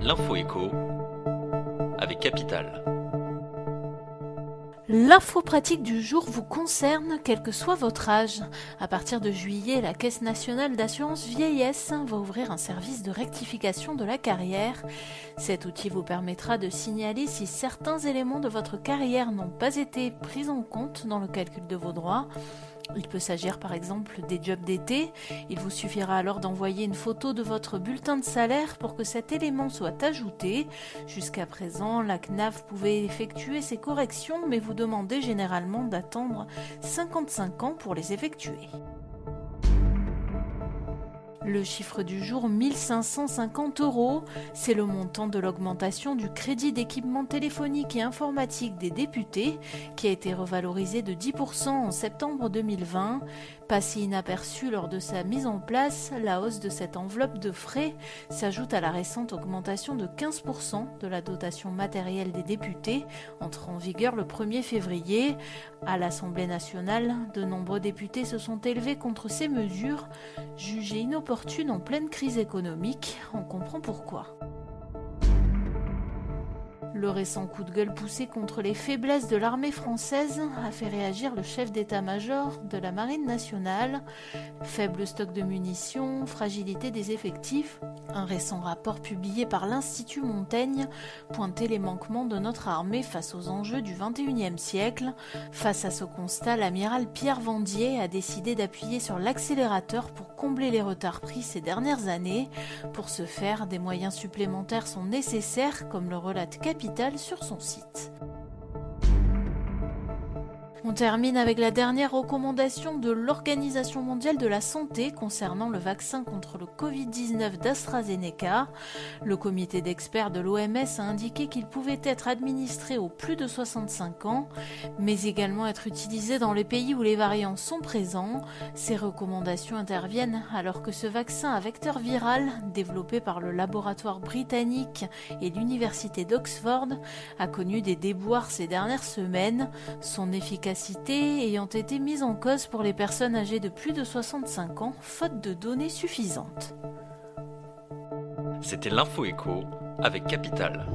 L'info écho avec Capital. L'info pratique du jour vous concerne, quel que soit votre âge. À partir de juillet, la Caisse nationale d'assurance vieillesse va ouvrir un service de rectification de la carrière. Cet outil vous permettra de signaler si certains éléments de votre carrière n'ont pas été pris en compte dans le calcul de vos droits. Il peut s'agir par exemple des jobs d'été. Il vous suffira alors d'envoyer une photo de votre bulletin de salaire pour que cet élément soit ajouté. Jusqu'à présent, la CNAV pouvait effectuer ces corrections, mais vous demandez généralement d'attendre 55 ans pour les effectuer. Le chiffre du jour, 1 550 €, c'est le montant de l'augmentation du crédit d'équipement téléphonique et informatique des députés qui a été revalorisé de 10% en septembre 2020. Passé inaperçu lors de sa mise en place, la hausse de cette enveloppe de frais s'ajoute à la récente augmentation de 15% de la dotation matérielle des députés, entrant en vigueur le 1er février. À l'Assemblée nationale, de nombreux députés se sont élevés contre ces mesures, jugées inopportunes en pleine crise économique. On comprend pourquoi. Le récent coup de gueule poussé contre les faiblesses de l'armée française a fait réagir le chef d'état-major de la Marine nationale. Faible stock de munitions, fragilité des effectifs. Un récent rapport publié par l'Institut Montaigne pointait les manquements de notre armée face aux enjeux du XXIe siècle. Face à ce constat, l'amiral Pierre Vandier a décidé d'appuyer sur l'accélérateur pour combler les retards pris ces dernières années. Pour ce faire, des moyens supplémentaires sont nécessaires, comme le relate Capital sur son site. On termine avec la dernière recommandation de l'Organisation mondiale de la santé concernant le vaccin contre le Covid-19 d'AstraZeneca. Le comité d'experts de l'OMS a indiqué qu'il pouvait être administré aux plus de 65 ans, mais également être utilisé dans les pays où les variants sont présents. Ces recommandations interviennent alors que ce vaccin à vecteur viral, développé par le laboratoire britannique et l'université d'Oxford, a connu des déboires ces dernières semaines. Son efficacité ayant été mise en cause pour les personnes âgées de plus de 65 ans, faute de données suffisantes. C'était l'info écho avec Capital.